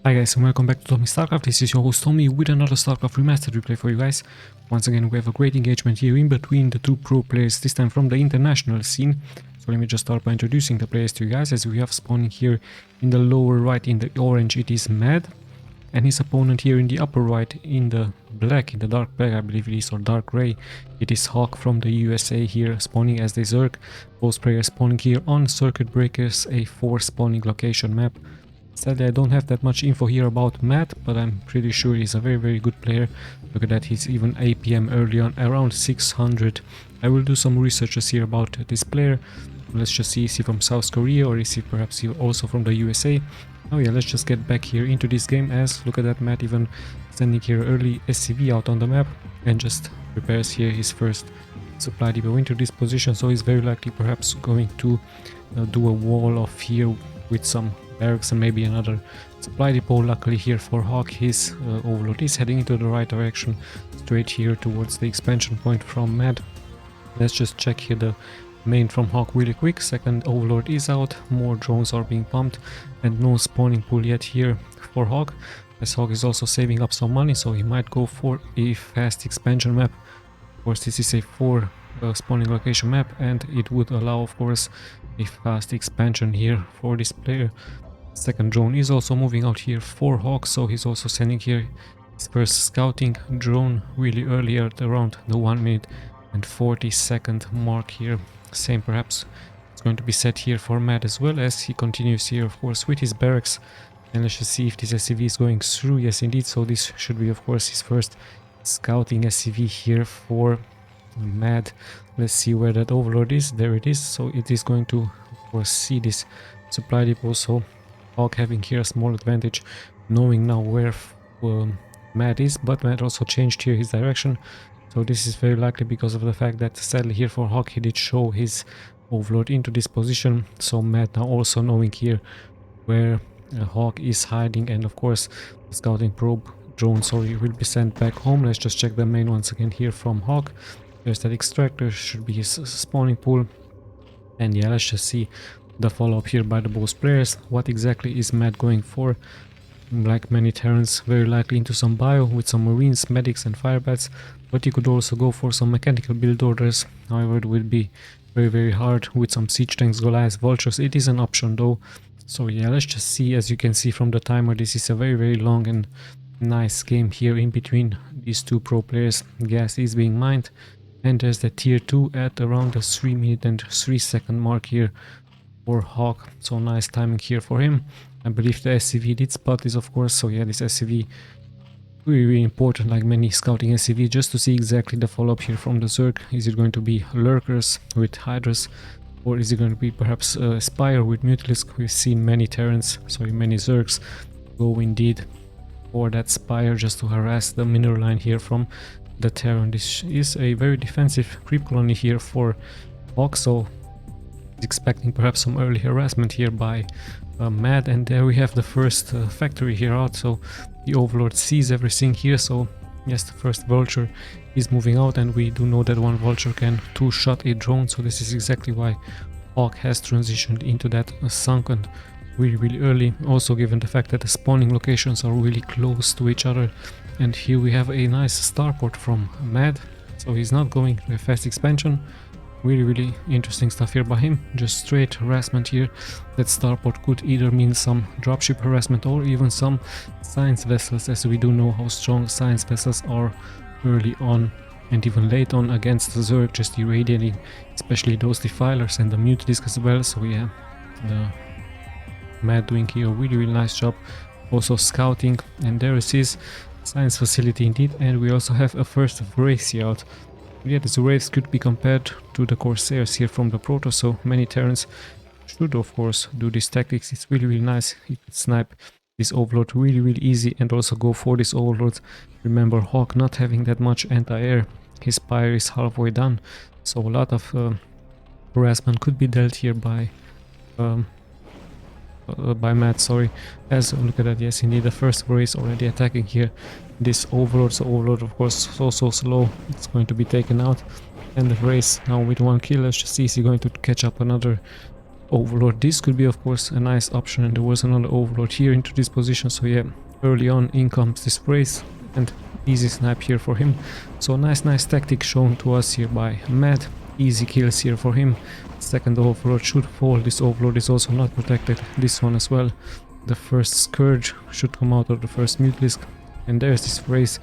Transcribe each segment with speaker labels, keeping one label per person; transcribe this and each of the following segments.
Speaker 1: Hi guys and welcome back to Tommy Starcraft. This is your host Tommy with another Starcraft Remastered replay for you guys. Once again we have a great engagement here in between the two pro players, this time from the international scene. So let me just start by introducing the players to you guys. As we have spawning here in the lower right in the orange it is Mad. And his opponent here in the upper right in the black, in the dark black I believe it is, or dark grey, it is Hawk from the USA here spawning as the Zerg. Both players spawning here on Circuit Breakers, a 4 spawning location map. Sadly I don't have that much info here about Matt, but I'm pretty sure he's a very good player. Look at that, he's even APM early on, around 600. I will do some researches here about this player. Let's just see, is he from South Korea or is he perhaps also from the USA? Oh yeah, let's just get back here into this game as, look at that, Matt even sending here early SCV out on the map and just prepares here his first supply depot into this position. So he's very likely perhaps going to do a wall off here with some barracks and maybe another supply depot. Luckily here for Hawk, his overlord is heading into the right direction, straight here towards the expansion point from Mad. Let's just check here the main from Hawk really quick. Second overlord is out, more drones are being pumped and no spawning pool yet here for Hawk, as Hawk is also saving up some money, so he might go for a fast expansion map. Of course this is a 4 spawning location map and it would allow of course a fast expansion here for this player. Second drone is also moving out here for Hawk, so he's also sending here his first scouting drone really early at around the 1 minute and 40-second mark here. Same perhaps it's going to be set here for Matt as well, as he continues here of course with his barracks. And let's just see if this SCV is going through. Yes indeed, so this should be of course his first scouting SCV here for Mad. Let's see where that overlord is. There it is, so it is going to of course see this supply depot, so Hawk having here a small advantage knowing now where Mad is, but Mad also changed here his direction, so this is very likely because of the fact that sadly here for Hawk he did show his overlord into this position. So Mad now also knowing here where Hawk is hiding, and of course the scouting probe drone will be sent back home. Let's just check the main once again here from Hawk. There's that extractor, should be his spawning pool. And yeah, let's just see the follow-up here by the both players. What exactly is Matt going for? Like many Terrans, very likely into some bio with some marines, medics and firebats, but you could also go for some mechanical build orders. However, it will be very hard with some siege tanks, Goliaths, vultures. It is an option though. So yeah, let's just see. As you can see from the timer, this is a very long and nice game here in between these two pro players. Gas is being mined and there's the tier 2 at around the 3 minute and 3 second mark here for Hawk, so nice timing here for him. I believe the SCV did spot this of course, so yeah, this SCV really important, like many scouting SCV, just to see exactly the follow-up here from the Zerg. Is it going to be lurkers with hydras, or is it going to be perhaps Spire with Mutalisk? We've seen many Terrans, many Zergs go indeed for that Spire just to harass the mineral line here from the Terran. This is a very defensive creep colony here for Hawk, so expecting perhaps some early harassment here by Mad. And there we have the first factory here out, so the overlord sees everything here. So yes, the first vulture is moving out, and we do know that one vulture can two-shot a drone, so this is exactly why Hawk has transitioned into that sunken really early, also given the fact that the spawning locations are really close to each other. And here we have a nice starport from Mad, so he's not going to a fast expansion. Really interesting stuff here by him, just straight harassment here. That starport could either mean some dropship harassment or even some science vessels, as we do know how strong science vessels are early on and even late on against the Zerg, just irradiating especially those defilers and the Mutalisk as well. So yeah, the Mad doing here a really nice job also scouting, and there is his science facility indeed. And we also have a first race here out. Yeah, this race could be compared to the Corsairs here from the Protoss, so many Terrans should of course do these tactics. It's really nice. You can snipe this overlord really easy and also go for this overlord. Remember, Hawk not having that much anti-air, his Spire is halfway done, so a lot of harassment could be dealt here by Matt, as look at that. Yes indeed, the first race already attacking here this overlord. So overlord of course so slow, it's going to be taken out. And the race now with 1 kill. Let's just see, is he going to catch up another Overlord. This could be of course a nice option, and there was another Overlord here into this position, so yeah, early on in comes this phrase and easy snipe here for him. So nice tactic shown to us here by Mad. Easy kills here for him. Second Overlord should fall. This Overlord is also not protected, this one as well. The first Scourge should come out of the first Mutalisk, and there's this phrase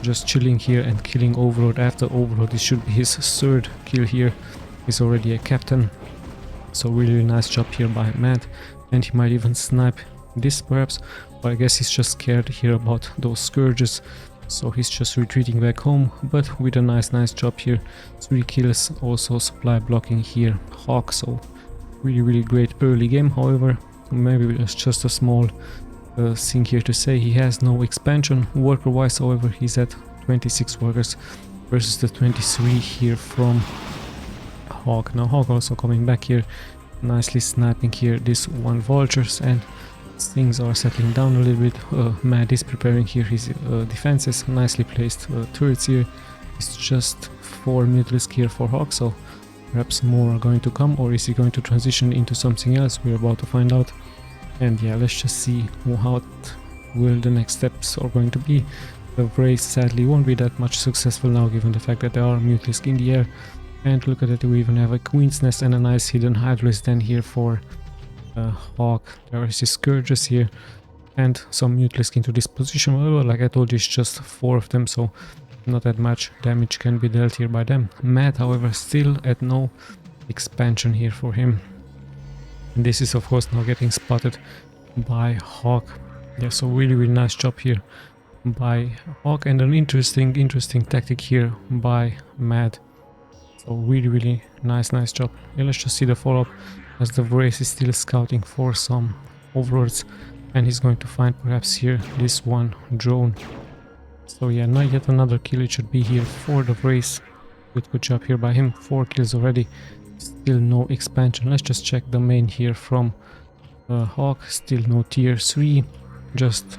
Speaker 1: just chilling here and killing Overlord after Overlord. This should be his third kill here. He's already a captain, so really nice job here by Mad, and he might even snipe this perhaps, but I guess he's just scared here about those Scourges, so he's just retreating back home, but with a nice job here. 3 kills, also supply blocking here Hawk, so really great early game. However, maybe it's just a small thing here to say, he has no expansion worker wise. However, he's at 26 workers versus the 23 here from Hawk. Now Hawk also coming back here, nicely sniping here this one vultures, and things are settling down a little bit. Mad is preparing here his defenses, nicely placed turrets here. It's just 4 Mutalisk here for Hawk, so perhaps more are going to come, or is he going to transition into something else? We're about to find out. And yeah, let's just see what will the next steps are going to be. The race sadly won't be that much successful now, given the fact that there are Mutalisk in the air. And look at it, we even have a Queen's Nest and a nice hidden Hydralis den here for Hawk. There is his Scourges here and some Mutalisk into this position. Well, like I told you, it's just 4 of them, so not that much damage can be dealt here by them. Mad, however, still at no expansion here for him. And this is of course now getting spotted by Hawk. Yeah, so really nice job here by Hawk, and an interesting tactic here by Mad. So really nice job. Yeah, let's just see the follow-up, as the race is still scouting for some Overlords, and he's going to find perhaps here this one drone. So yeah, not yet another kill it should be here for the race. Good job here by him. 4 kills already. Still no expansion. Let's just check the main here from Hawk. Still no tier 3. Just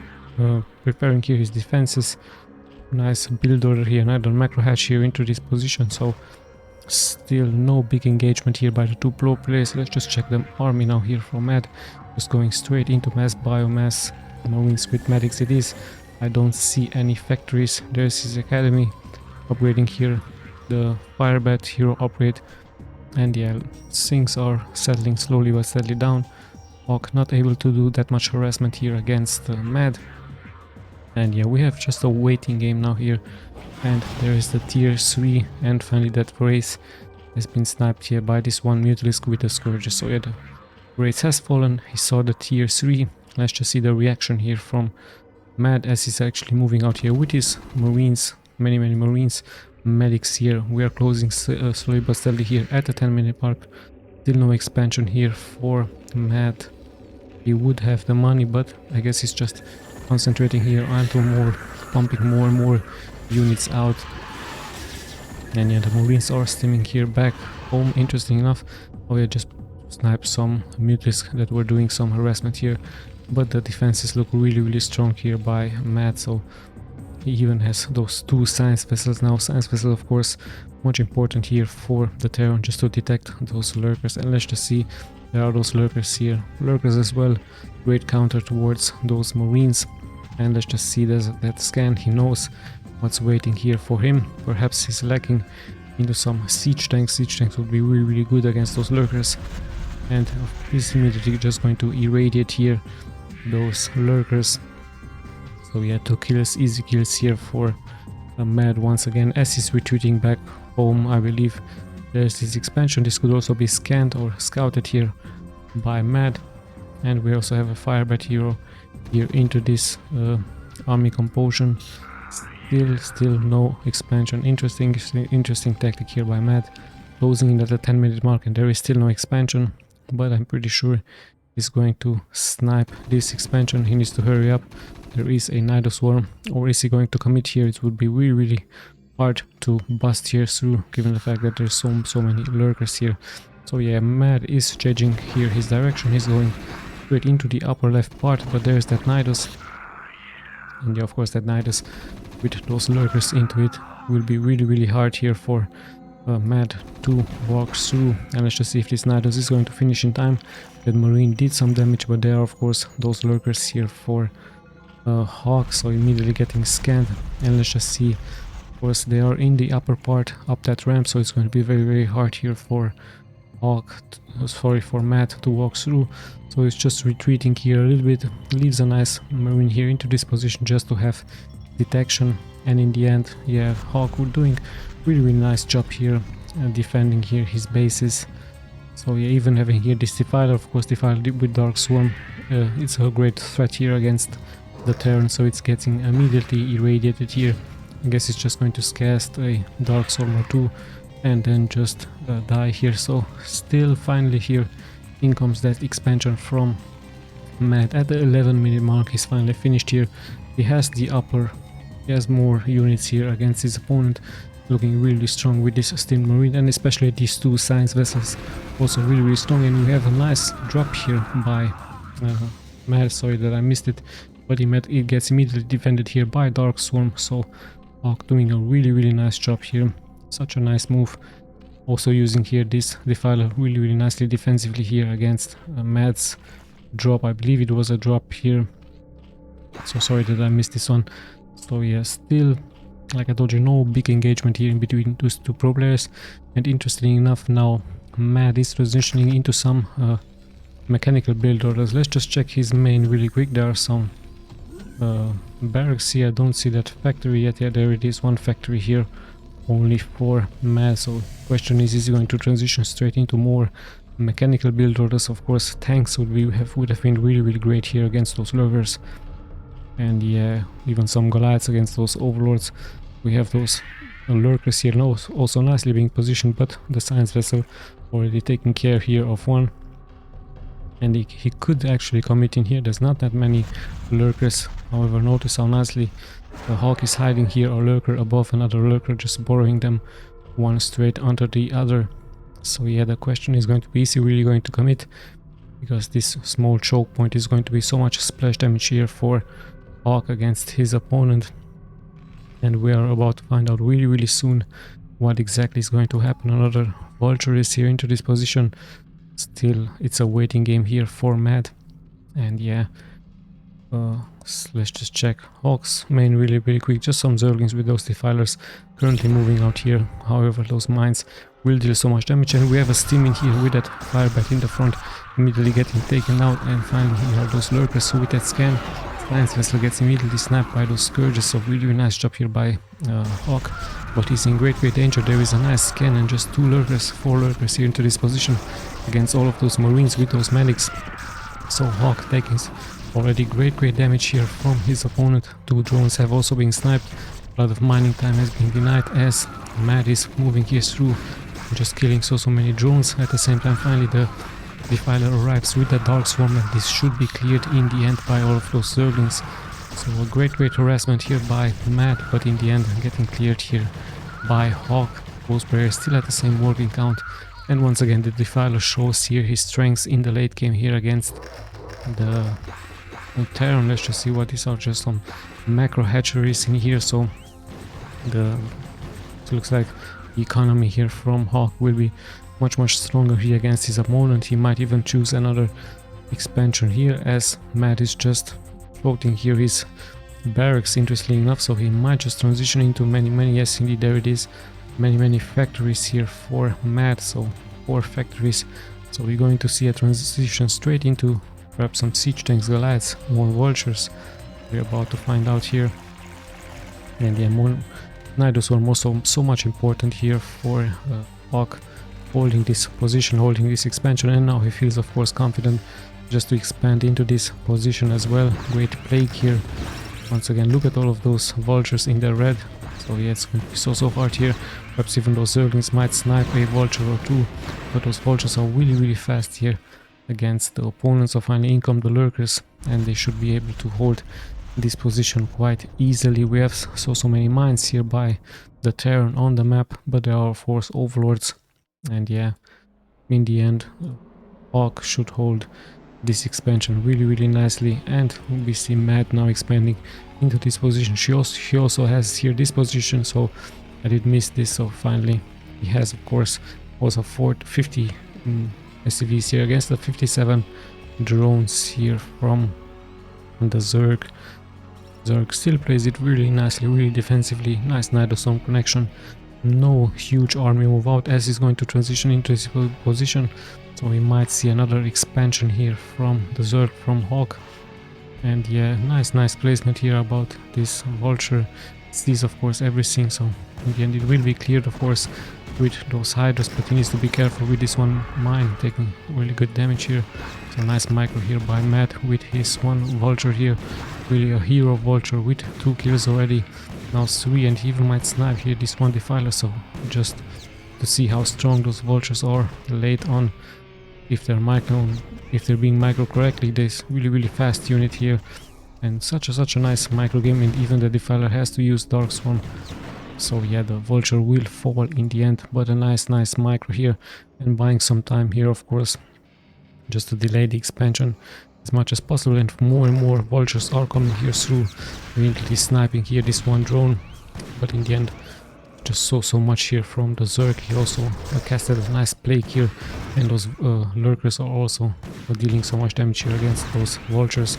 Speaker 1: preparing here his defenses. Nice build order here. Another macro hatch here into this position. So still no big engagement here by the 2 pro players. Let's just check the army now here from Mad. Just going straight into mass biomass. Marines with medics it is. I don't see any factories. There's his academy. Upgrading here the firebat hero upgrade. And yeah, things are settling slowly but steadily down. Hawk not able to do that much harassment here against Mad. And yeah, we have just a waiting game now here. And there is the tier 3, and finally that race has been sniped here by this one Mutalisk with the Scourge. So yeah, the race has fallen. He saw the tier 3. Let's just see the reaction here from Mad as he's actually moving out here with his Marines, many Marines. Medics here. We are closing slowly but steadily here at the 10-minute mark. Still no expansion here for Mad. He would have the money, but I guess he's just concentrating here onto more, pumping more and more units out. And yeah, the Marines are steaming here back home. Interesting enough. Oh yeah, just sniped some Mutalisk that were doing some harassment here, but the defenses look really strong here by Mad. So he even has those 2 science vessels now. Science vessel, of course, much important here for the Terran, just to detect those lurkers. And let's just see, there are those lurkers here. Lurkers as well. Great counter towards those Marines. And let's just see that scan. He knows what's waiting here for him. Perhaps he's lacking into some siege tanks. Siege tanks would be really good against those lurkers. And he's immediately just going to irradiate here those lurkers. So yeah, 2 kills, easy kills here for Mad once again as he's retreating back home. I believe there's this expansion. This could also be scanned or scouted here by Mad. And we also have a firebat hero here into this army composition. Still no expansion. Interesting tactic here by Mad. Closing in at the 10-minute mark, and there is still no expansion. But I'm pretty sure he's going to snipe this expansion. He needs to hurry up. There is a Nido Swarm, or is he going to commit here? It would be really hard to bust here through, given the fact that there's so many lurkers here. So yeah, Mad is changing here his direction. He's going straight into the upper left part, but there's that Nidos. And yeah, of course that Nidos with those lurkers into it will be really hard here for Mad to walk through, and let's just see if this Nidus is going to finish in time. That Marine did some damage, but there are of course those lurkers here for Hawk, so immediately getting scanned. And let's just see, of course they are in the upper part up that ramp, so it's going to be very hard here for Hawk, for Matt to walk through. So it's just retreating here a little bit, leaves a nice Marine here into this position just to have detection. And in the end, yeah, Hawk were doing really nice job here, defending here his bases. So yeah, even having here this Defiler, of course Defiler with Dark Swarm, it's a great threat here against the Terran, so it's getting immediately irradiated here. I guess it's just going to cast a Dark Swarm or two and then just die here. So still finally here in comes that expansion from Matt at the 11-minute mark. He's finally finished here. He has the upper, he has more units here against his opponent, looking really strong with this Steam Marine, and especially these two science vessels also really strong. And we have a nice drop here by Matt, sorry that I missed it, but it gets immediately defended here by Dark Swarm. So Hawk doing a really nice job here, such a nice move. Also using here this Defiler really nicely defensively here against Matt's drop. I believe it was a drop here, so sorry that I missed this one. So yeah, still, like I told you, no big engagement here in between those two pro players. And interestingly enough, now Matt is transitioning into some mechanical build orders. Let's just check his main really quick. There are some barracks here. I don't see that factory yet. Yeah, there it is, one factory here only for Matt. So question is he going to transition straight into more mechanical build orders? Of course tanks would have been really great here against those lurkers. And yeah, even some Goliaths against those overlords. We have those lurkers here now also nicely being positioned, but the science vessel already taking care here of one. And he could actually commit in here. There's not that many lurkers. However, notice how nicely the Hawk is hiding here, a lurker above another lurker, just borrowing them one straight under the other. So yeah, the question is going to be, is he really going to commit? Because this small choke point is going to be so much splash damage here for Hawk against his opponent. And we are about to find out really soon what exactly is going to happen. Another vulture is here into this position. Still, it's a waiting game here for Matt. And yeah, let's just check Hawk's main really quick. Just some Zerglings with those Defilers currently moving out here. However, those mines will deal so much damage, and we have a steam in here with that firebat in the front, immediately getting taken out. And finally here are those lurkers with that scan. Science vessel gets immediately snapped by those scourges, so really nice job here by Hawk, but he's in great danger. There is a nice scan and just four lurkers here into this position against all of those Marines with those medics. So Hawk taking already great damage here from his opponent. Two drones have also been sniped. A lot of mining time has been denied as Matt is moving here through, just killing so many drones. At the same time, finally the Defiler arrives with the Dark Swarm, and this should be cleared in the end by all of those Zerglings. So a great harassment here by Matt, but in the end getting cleared here by Hawk. Both players still at the same working count. And once again the Defiler shows here his strengths in the late game here against the Terran. Let's just see what these are, just some macro hatcheries in here. So it looks like the economy here from Hawk will be much stronger here against his opponent. He might even choose another expansion here, as Matt is just floating here his barracks, interestingly enough. So he might just transition into many, yes indeed, there it is, many factories here for Matt. So 4 factories. So we're going to see a transition straight into perhaps some siege tanks, Goliaths, more vultures. We're about to find out here. And yeah, more Nidus were also so much important here for Hawk, holding this position, holding this expansion. And now he feels of course confident just to expand into this position as well. Great Plague here. Once again, look at all of those vultures in the red. So yeah, it's going to be so hard here. Perhaps even those Zerglings might snipe a vulture or two, but those vultures are really fast here against the opponents. So finally in come the lurkers, and they should be able to hold this position quite easily. We have so many mines here by the Terran on the map, but there are of course overlords. And yeah, in the end Hawk should hold this expansion really nicely. And we see Matt now expanding into this position. He also has here this position, so I did miss this. So finally He has, of course, also 50 SCVs here against the 57 drones here from the Zerg. Zerg still plays it really nicely, really defensively. Nice Night of Storm connection. No huge army move out as he's going to transition into his position. So we might see another expansion here from the Zerg, from Hawk. And yeah, nice placement here about this vulture. It sees, of course, everything, so in the end it will be cleared, of course, with those hydras, but he needs to be careful with this one mine, taking really good damage here. So nice micro here by Matt with his one vulture here. Really a hero vulture with 2 kills already. Now 3, and he even might snipe here this one defiler, so just to see how strong those vultures are late on. If they're being micro correctly, this really fast unit here, and such a nice micro game, and even the defiler has to use Dark Swarm. So yeah, the vulture will fall in the end, but a nice micro here, and buying some time here, of course, just to delay the expansion as much as possible. And more and more vultures are coming here through, immediately sniping here this one drone, but in the end just so much here from the Zerg. He also casted a nice plague here, and those lurkers are also dealing so much damage here against those vultures.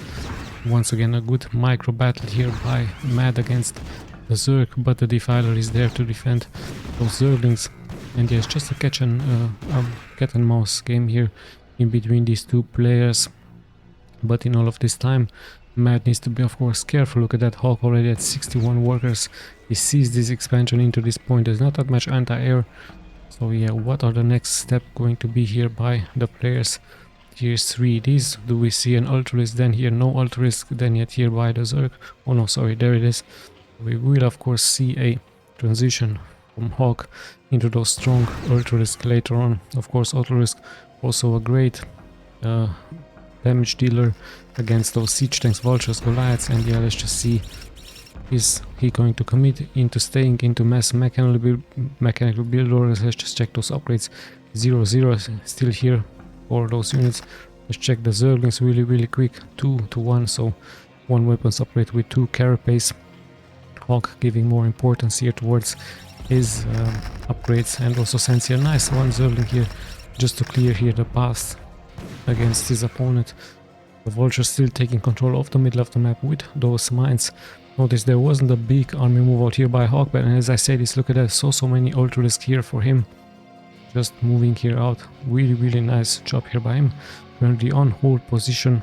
Speaker 1: Once again a good micro battle here by Mad against the Zerg, but the defiler is there to defend those Zerglings. And yes, just a cat and mouse game here in between these two players. But in all of this time, Mad needs to be, of course, careful. Look at that Hawk already at 61 workers. He sees this expansion into this point. There's not that much anti-air. So yeah, what are the next step going to be here by the players? Here's 3 Ds. Do we see an Ultralisk? Then here no Ultralisk. Then yet here by the Zerg. Oh no, sorry, there it is. We will, of course, see a transition from Hawk into those strong Ultralisk later on. Of course, Ultralisk also a great damage dealer against those siege tanks, vultures, Goliaths. And yeah, let's just see, is he going to commit into staying into mass mechanical build, or let's just check those upgrades. 0-0 still here for those units. Let's check the Zerglings really quick. 2-1, so 1 weapons upgrade with 2 carapace. Hawk giving more importance here towards his upgrades, and also sends here nice one Zergling here just to clear here the path against his opponent. The vulture still taking control of the middle of the map with those mines. Notice there wasn't a big army move out here by Hawk, but as I said, look at that, so many Ultralisk here for him, just moving here out. Really nice job here by him. Currently on hold position.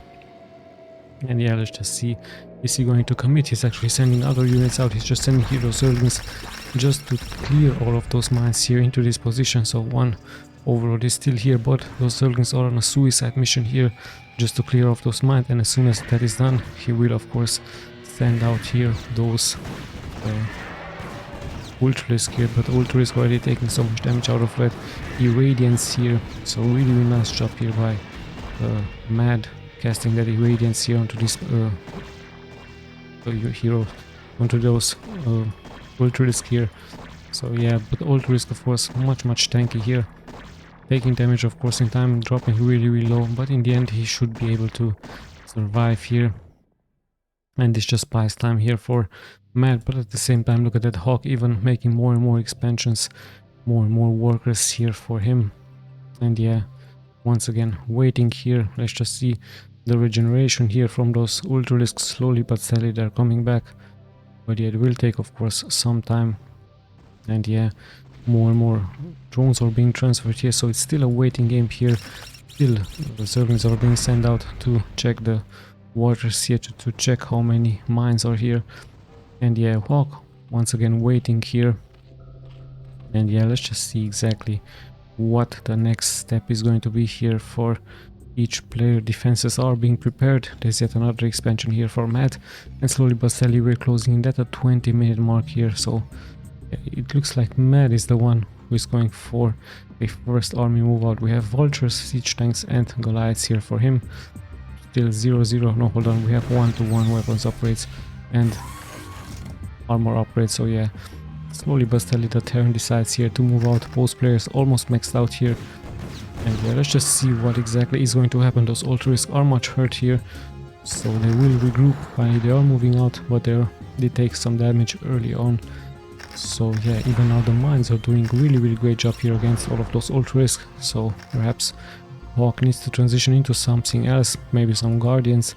Speaker 1: And yeah, let's just see, is he going to commit? He's actually sending other units out. He's just sending here those Zerglings just to clear all of those mines here into this position. So one overload is still here, but those Zerglings are on a suicide mission here just to clear off those mines. And as soon as that is done, he will, of course, send out here those Ultralisk here, but Ultralisk already taking so much damage out of that. Irradiance here, so really nice job here by Mad, casting that Irradiance here onto this hero, onto those Ultralisk here. So yeah, but Ultralisk, of course, much tanky here, taking damage, of course, in time, dropping really low, but in the end he should be able to survive here. And this just buys time here for Mad, but at the same time, look at that Hawk even making more and more expansions, more and more workers here for him. And yeah, once again waiting here. Let's just see the regeneration here from those Ultralisks. Slowly but steadily they're coming back, but yeah, it will take, of course, some time. And yeah, more and more drones are being transferred here, so it's still a waiting game here. Still the servants are being sent out to check the waters here, to check how many mines are here. And yeah, Hawk once again waiting here. And yeah, let's just see exactly what the next step is going to be here for each player. Defenses are being prepared. There's yet another expansion here for Matt, and slowly but steadily we're closing in that a 20-minute mark here. So yeah, it looks like Matt is the one who is going for a first army move out. We have vultures, siege tanks, and Goliaths here for him. Still 0-0. No, hold on, we have 1-1 weapons upgrades and armor upgrades. So yeah, slowly but steadily the Terran decides here to move out. Both players almost maxed out here. And yeah, let's just see what exactly is going to happen. Those Ultralisks are much hurt here, so they will regroup. Finally, they are moving out, but they take some damage early on. So yeah, even now the mines are doing really great job here against all of those ultra-risk. So perhaps Hawk needs to transition into something else, maybe some guardians,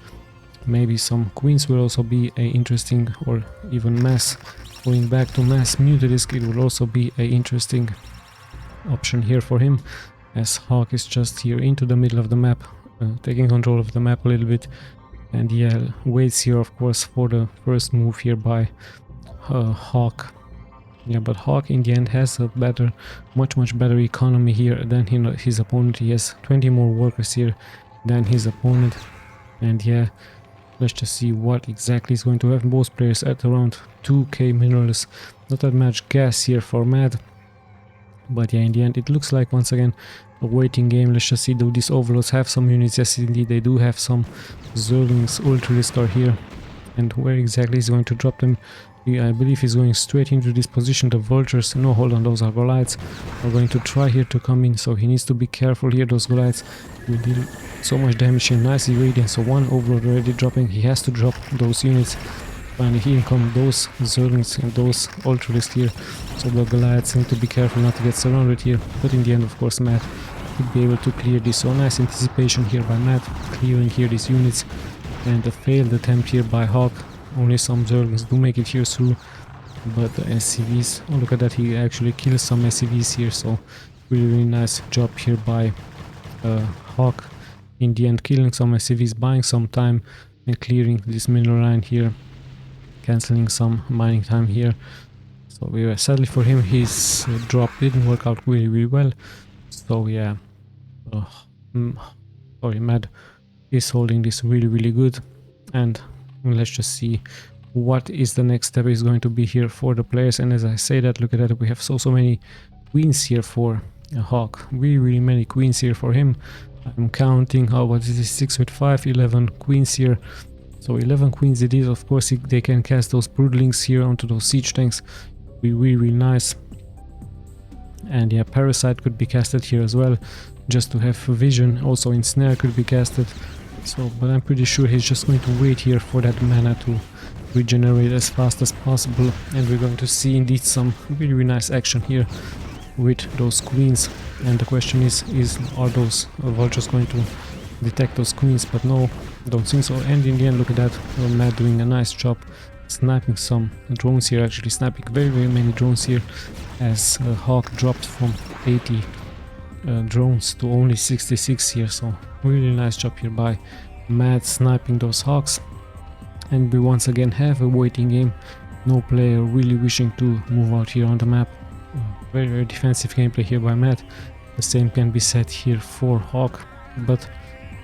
Speaker 1: maybe some queens will also be a interesting, or even mass. Going back to mass Mutalisk, it will also be a interesting option here for him, as Hawk is just here into the middle of the map, taking control of the map a little bit, and yeah, waits here of course for the first move here by Hawk. Yeah, but Hawk in the end has a better, much better economy here than his opponent. He has 20 more workers here than his opponent, and yeah, let's just see what exactly is going to happen. Both players at around 2k minerals, not that much gas here for Mad, but yeah, in the end it looks like once again a waiting game. Let's just see, do these overlords have some units? Yes indeed they do have some. Zerglings, Ultralisk are here, and where exactly is going to drop them? I believe he's going straight into this position. The vultures, no, hold on, those are Goliaths, are going to try here to come in, so he needs to be careful here. Those Goliaths will deal so much damage here. Nice irradiance, so one overlord already dropping. He has to drop those units. Finally here come those Zerglings and those Ultralisk here, so the Goliaths need to be careful not to get surrounded here, but in the end of course Matt would be able to clear this. So nice anticipation here by Matt, clearing here these units, and a failed attempt here by Hawk. Only some Zerglings do make it here through, but the SCVs, oh look at that, he actually kills some SCVs here, so really nice job here by Hawk. In the end killing some SCVs, buying some time and clearing this mineral line here, cancelling some mining time here. So yeah, sadly for him his drop didn't work out really well, so yeah, sorry, Mad is holding this really good, and let's just see what is the next step is going to be here for the players. And as I say that, look at that, we have so many queens here for Hawk, really many queens here for him. I'm counting, how what is this, 6 with 5, 11 queens here, so 11 queens it is. Of course they can cast those broodlings here onto those siege tanks, be really nice. And yeah, Parasite could be casted here as well, just to have vision. Also Ensnare could be casted. So, but I'm pretty sure he's just going to wait here for that mana to regenerate as fast as possible, and we're going to see indeed some really nice action here with those queens. And the question is are those vultures going to detect those queens? But no, don't think so. And in the end, look at that, Matt doing a nice job sniping some drones here, actually sniping very many drones here, as Hawk dropped from 80 drones to only 66 here. So really nice job here by Matt sniping those Hawks. And we once again have a waiting game, no player really wishing to move out here on the map. Very defensive gameplay here by Matt. The same can be said here for Hawk, but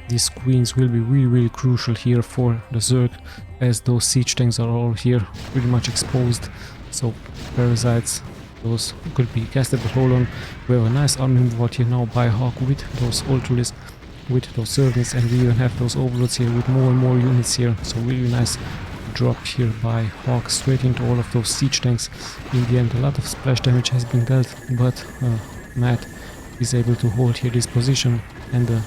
Speaker 1: these queens will be really crucial here for the Zerg, as those siege tanks are all here pretty much exposed. So parasites, those could be casted, but hold on, we have a nice army move out here now by Hawk with those Ultralisk, with those servants, and we even have those overlords here with more and more units here. So really nice drop here by Hawk straight into all of those siege tanks. In the end a lot of splash damage has been dealt, but Matt is able to hold here this position, and the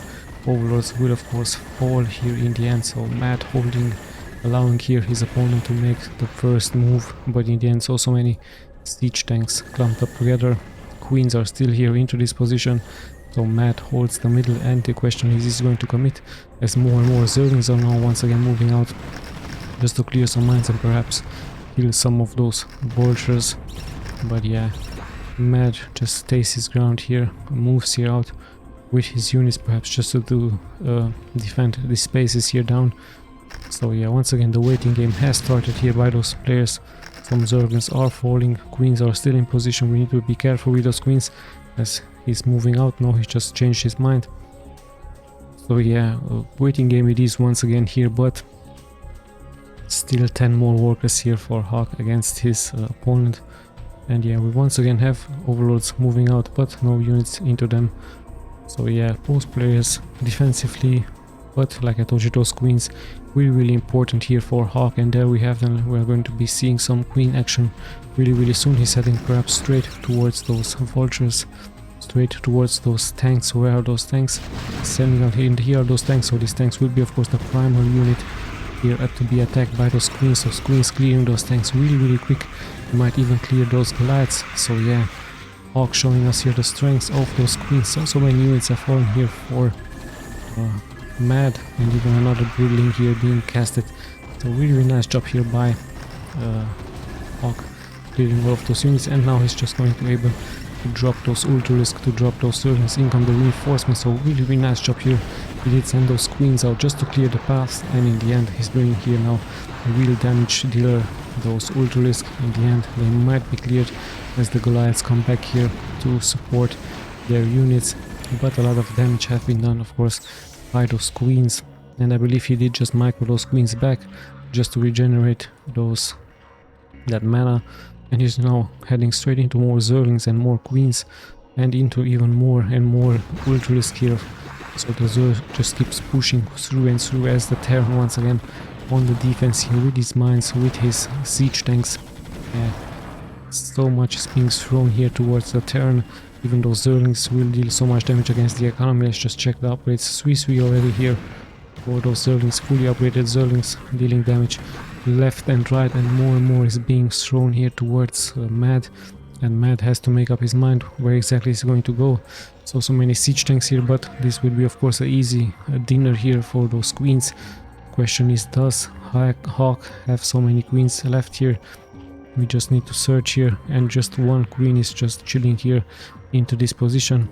Speaker 1: overlords will of course fall here in the end. So Matt holding, allowing here his opponent to make the first move, but in the end so many siege tanks clumped up together. Queens are still here into this position, so Matt holds the middle, and the question is he going to commit, as more and more Zerglings are now once again moving out just to clear some mines and perhaps kill some of those vultures. But yeah, Matt just stays his ground here, moves here out with his units, perhaps just to defend the spaces here down. So yeah, once again the waiting game has started here by those players. Some Zerglings are falling, queens are still in position. We need to be careful with those queens, as he's moving out. No, he just changed his mind. So yeah, waiting game it is once again here, but still 10 more workers here for Hawk against his opponent. And yeah, we once again have overlords moving out, but no units into them. So yeah, both players defensively, but like I told you, those queens really important here for Hawk. And there we have them. We're going to be seeing some queen action really soon. He's heading perhaps straight towards those vultures, straight towards those tanks. Where are those tanks? Sending out here, and here are those tanks. So these tanks will be of course the primary unit here to be attacked by those queens. So queens clearing those tanks really quick. You might even clear those Goliaths. So yeah, Hawk showing us here the strengths of those queens. So many units have fallen here for Mad, and even another Broodling here being casted. So really nice job here by Hawk, clearing all of those units, and now he's just going to be able to drop those Ultralisk, to drop those Zerglings. In come the reinforcements. So really nice job here. He did send those queens out just to clear the path, and in the end he's doing here now a real damage dealer. Those Ultralisk, in the end they might be cleared as the Goliaths come back here to support their units, but a lot of damage have been done, of course, by those queens. And I believe he did just micro those queens back just to regenerate that mana, and he's now heading straight into more Zerglings and more queens, and into even more and more Ultralisk here. So the Zerg just keeps pushing through and through as the Terran once again on the defense here with his mines, with his siege tanks. Yeah, so much is being thrown here towards the Terran. Even those Zerglings will deal so much damage against the economy. Let's just check the upgrades. 3-3 already here for those Zerglings, fully upgraded Zerglings, dealing damage left and right, and more is being thrown here towards Mad. And Mad has to make up his mind where exactly he's going to go. So many siege tanks here, but this will be of course an easy dinner here for those queens. Question is, does Hawk have so many queens left here? We just need to search here, and just one queen is just chilling here into this position.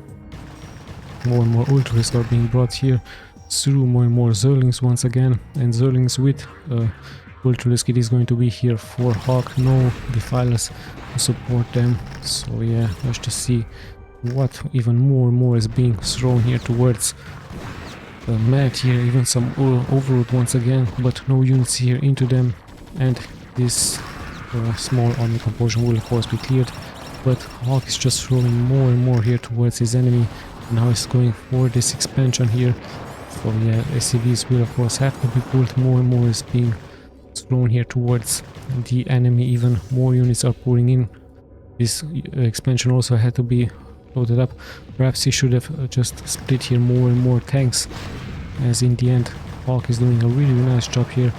Speaker 1: More and more Ultras are being brought here through, more and more Zerglings once again, and Zerglings with Ultralisk. It is going to be here for Hawk, no Defilers to support them. So yeah, let's just see what even more is being thrown here towards Mad here. Even some Overload once again, but no units here into them, and this small army composition will of course be cleared. But Hawk is just throwing more and more here towards his enemy. Now he's going for this expansion here. So yeah, SCVs will of course have to be pulled. More and more is being thrown here towards the enemy. Even more units are pouring in. This expansion also had to be loaded up. Perhaps he should have just split here more and more tanks, as in the end Hawk is doing a really nice job here,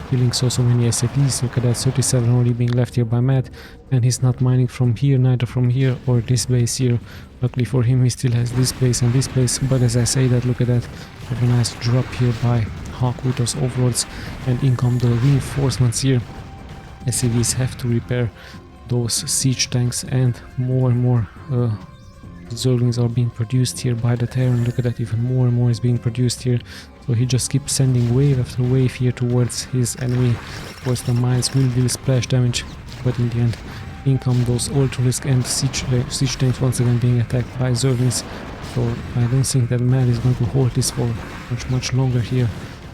Speaker 1: killing so many SCVs. Look at that, 37 only being left here by Matt, and he's not mining from here, neither from here or this base here. Luckily for him, he still has this base and this base, but as I say that, look at that, have a nice drop here by Hawk with those overlords, and in come the reinforcements here. SCVs have to repair those siege tanks, and more Zerglings are being produced here by the Terran. Look at that, even more and more is being produced here. So he just keeps sending wave after wave here towards his enemy. Of course the mines will deal splash damage, but in the end in come those Ultralisk and siege tanks once again being attacked by Zerglings. So I don't think that Mad is going to hold this for much longer here,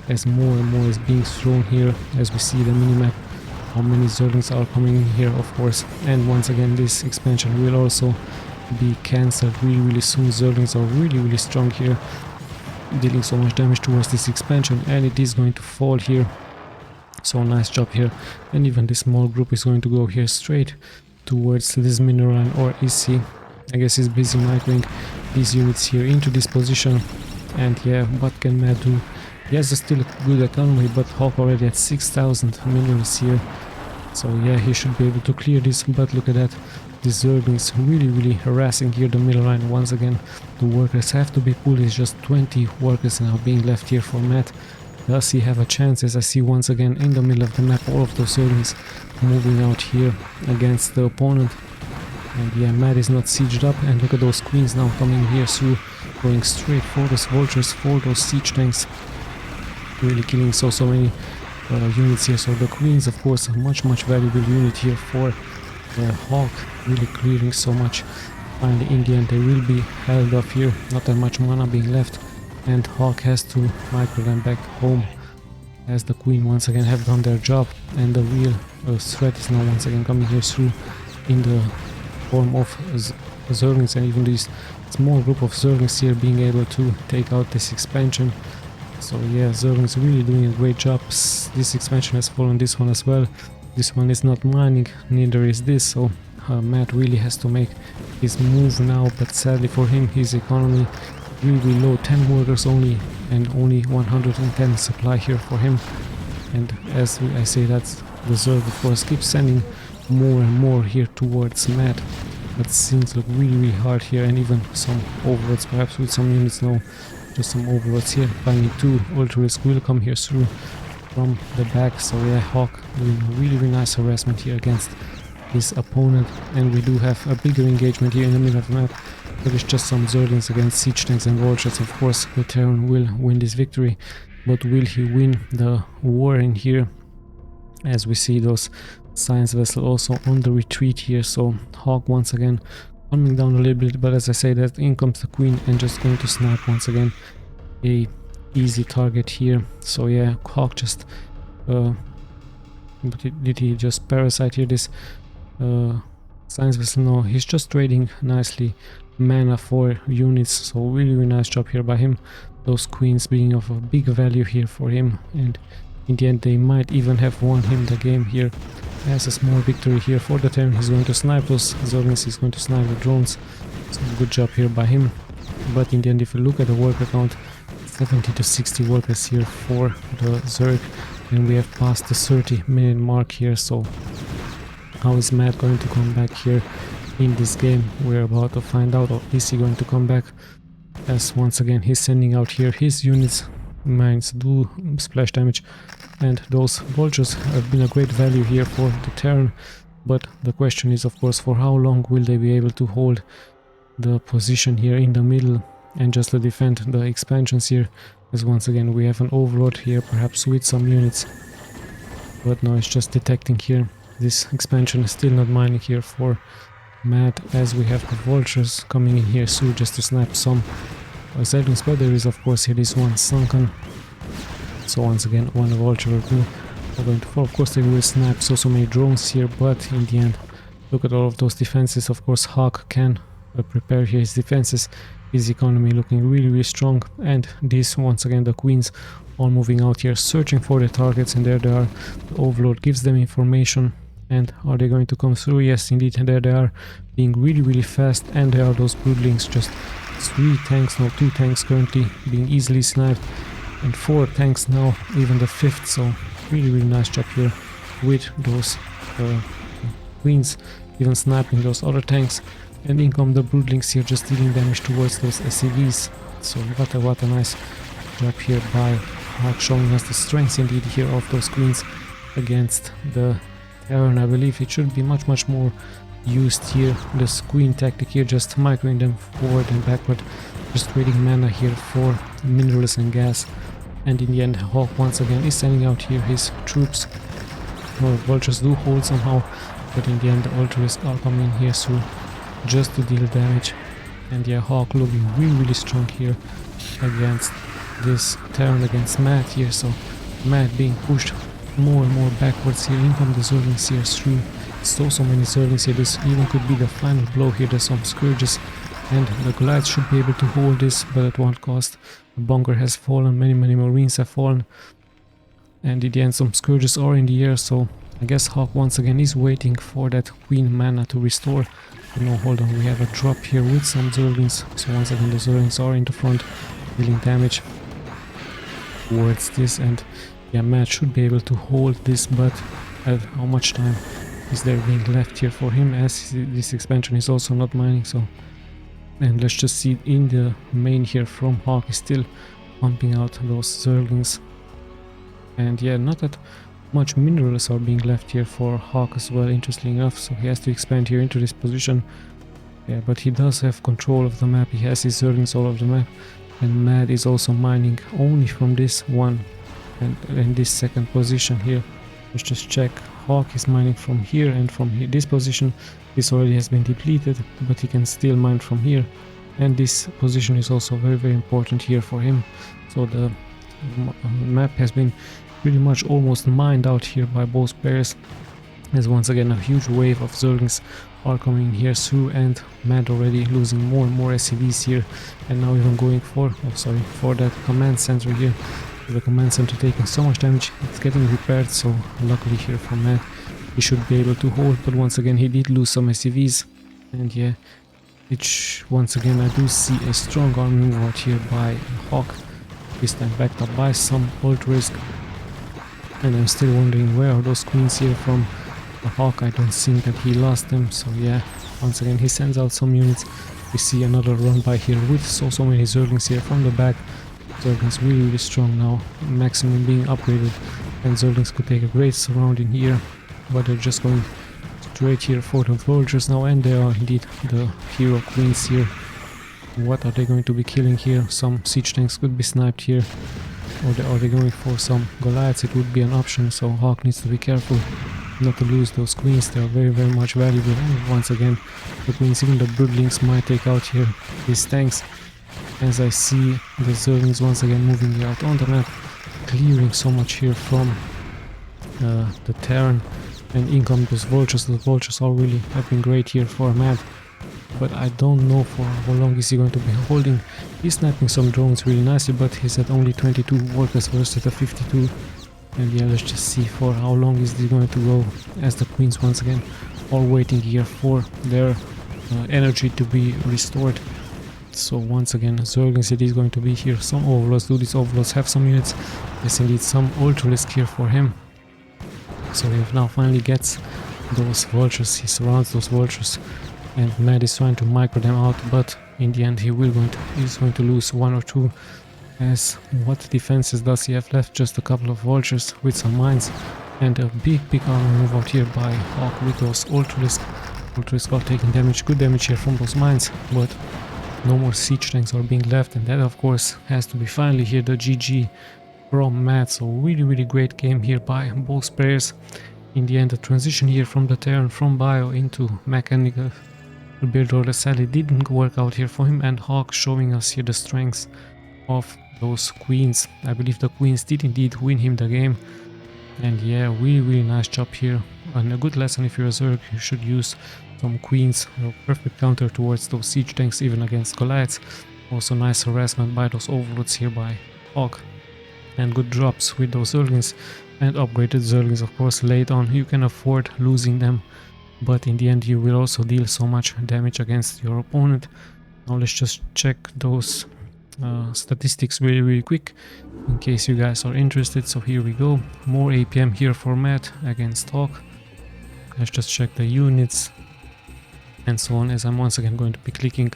Speaker 1: as more and more is being thrown here, as we see the minimap how many Zerglings are coming in here, of course. And once again this expansion will also be cancelled really soon. Zerglings are really strong here, dealing so much damage towards this expansion, and it is going to fall here. So nice job here, and even this small group is going to go here straight towards this mineral line, or is he? I guess he's busy microing these units here into this position. And yeah, what can Mad do? He has still a good economy, but Hawk already at 6,000 minerals here. So yeah, he should be able to clear this, but look at that. The Zerglings really harassing here the middle line once again. The workers have to be pulled. It's just 20 workers now being left here for Matt. Does he have a chance? As I see once again in the middle of the map all of those Zerglings moving out here against the opponent. And yeah, Matt is not sieged up, and look at those queens now coming here through, going straight for those vultures, for those siege tanks. Really killing so many units here. So the queens, of course, a much valuable unit here for Hawk, really clearing so much. Finally in the end they will be held off here, not that much mana being left, and Hawk has to micro them back home, as the queen once again have done their job. And the real threat is now once again coming here through in the form of Zerglings, and even this small group of Zerglings here being able to take out this expansion. So yeah, Zerglings really doing a great job. This expansion has fallen, this one as well. This one is not mining, neither is this, so Matt really has to make his move now, but sadly for him, his economy really low, 10 workers only, and only 110 supply here for him. and as I say that, the Zerg of course keeps sending more and more here towards Matt, but things look really hard here, and even some overlords perhaps with some units. No, just some overlords here. Finally 2 ultra-risk will come here through from the back, so yeah, Hawk doing really nice harassment here against his opponent, and we do have a bigger engagement here in the middle of the map. There is just some Zerglings against siege tanks and vultures. Of course the Terran will win this victory, but will he win the war in here? As we see those science vessel also on the retreat here, so Hawk once again coming down a little bit, but as I say that, in comes the queen and just going to snipe once again a easy target here. So yeah, Hawk just did he just parasite here this science vessel? No, he's just trading nicely mana for units, so really nice job here by him, those queens being of a big value here for him, and in the end they might even have won him the game here. As a small victory here for the Terran. He's going to snipe those Zerglings, he's going to snipe the drones, so good job here by him. But in the end, if you look at the worker count, 70 to 60 workers here for the Zerg, and we have passed the 30-minute mark here, so how is Matt going to come back here in this game? We're about to find out. Or is he going to come back, as once again he's sending out here his units. Mines do splash damage, and those vultures have been a great value here for the Terran, but the question is of course for how long will they be able to hold the position here in the middle and just to defend the expansions here, as once again we have an overlord here perhaps with some units, but no, it's just detecting here. This expansion is still not mining here for Matt, as we have the vultures coming in here soon just to snap some Zerglings, but there is of course here this one sunken, so once again one vulture or two are going to fall. Of course they will snap so many drones here, but in the end look at all of those defenses. Of course Hawk can prepare here his defenses, his economy looking really strong, and this once again the queens all moving out here searching for the targets, and there they are. The overlord gives them information, and are they going to come through? Yes indeed, and there they are being really fast, and there are those broodlings, just 3 tanks, no 2 tanks currently being easily sniped, and 4 tanks now, even the 5th, so really nice job here with those queens even sniping those other tanks, and in come the broodlings here just dealing damage towards those SCVs. So what a nice job here by Hawk, showing us the strengths indeed here of those queens against the Terran. I believe it should be much more used here, this queen tactic here, just microing them forward and backward, just trading mana here for minerals and gas. And in the end Hawk once again is sending out here his troops. Well, vultures do hold somehow, but in the end the ultra-risk are coming in here soon just to deal damage. And yeah, Hawk looking really strong here against this Terran, against Matt here, so Matt being pushed more and more backwards here. In come the Zerglings here through. So many Zerglings here. This even could be the final blow here. There's some scourges, and the Goliaths should be able to hold this, but at what cost? The bunker has fallen, many marines have fallen, and in the end some scourges are in the air, so I guess Hawk once again is waiting for that queen mana to restore. But no, hold on, we have a drop here with some Zerglings, so once again the Zerglings are in the front dealing damage towards this, and yeah, Matt should be able to hold this, but at how much time is there being left here for him, as this expansion is also not mining. So, and let's just see in the main here from Hawk is still pumping out those Zerglings, and yeah, not that much minerals are being left here for Hawk as well, interestingly enough, so he has to expand here into this position. Yeah, but he does have control of the map, he has his Zerglings all over the map, and Matt is also mining only from this one and in this second position here. Let's just check. Hawk is mining from here, and from here, this position, this already has been depleted, but he can still mine from here, and this position is also very important here for him. So the map has been pretty much almost mined out here by both players, as once again a huge wave of Zerglings are coming here through, and Matt already losing more and more SCVs here, and now even going for that command center here. The command center taking so much damage, it's getting repaired, so luckily here for Matt he should be able to hold, but once again he did lose some SCVs, and yeah, once again I do see a strong army move out here by Hawk, this time backed up by some ultra-risk. And I'm still wondering where are those queens here from the Hawk. I don't think that he lost them, so yeah, once again he sends out some units. We see another run by here with so many Zerglings here from the back. Zerglings really strong now, maximum being upgraded, and Zerglings could take a great surrounding here, but they're just going straight here for the vultures now, and they are indeed the hero queens here. What are they going to be killing here? Some siege tanks could be sniped here, or are they going for some Goliaths? It would be an option, so Hawk needs to be careful not to lose those queens. They are very much valuable, and once again the queens, even the broodlings, might take out here these tanks, as I see the Zerglings once again moving out on the map, clearing so much here from the Terran, and in come those vultures. The vultures are really have been great here for Mad, but I don't know for how long is he going to be holding. He's sniping some drones really nicely, but he's at only 22 workers versus the 52. And yeah, let's just see for how long is this going to go, as the queens once again are waiting here for their energy to be restored. So once again, Zerglings, it is going to be here. Some overlords. Do these overlords have some units? Yes, indeed, some ultralisk here for him. So he now finally gets those vultures. He surrounds those vultures, and Mad is trying to micro them out, but in the end he's going to lose one or two. As what defenses does he have left? Just a couple of vultures with some mines, and a big armor move out here by Hawk with those ultralisk. Ultralisk are taking damage, good damage here from those mines, but no more siege tanks are being left, and that of course has to be finally here the GG from Matt. So really great game here by both players. In the end, the transition here from the Terran from bio into mechanical build order sadly didn't work out here for him, and Hawk showing us here the strengths of those queens. I believe the queens did indeed win him the game, and yeah, really nice job here, and a good lesson: if you're a Zerg, you should use some queens, a perfect counter towards those siege tanks, even against Goliaths. Also nice harassment by those overlords here by Hawk, and good drops with those Zerglings, and upgraded Zerglings of course late on. You can afford losing them, but in the end you will also deal so much damage against your opponent. Now let's just check those statistics really quick in case you guys are interested. So here we go, more APM here for Matt against Hawk. Let's just check the units and so on, as I'm once again going to be clicking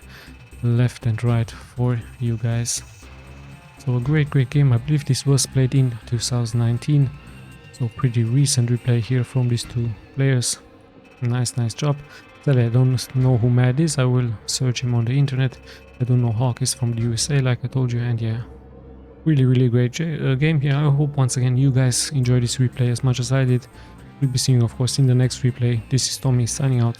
Speaker 1: left and right for you guys. So a great game. I believe this was played in 2019, so pretty recent replay here from these two players. Nice job. I don't know who Mad is. I will search him on the internet. I don't know. Hawk is from the USA, like I told you, and yeah, really great game here. I hope once again you guys enjoy this replay as much as I did. We'll be seeing you of course in the next replay. This is Tommy signing out.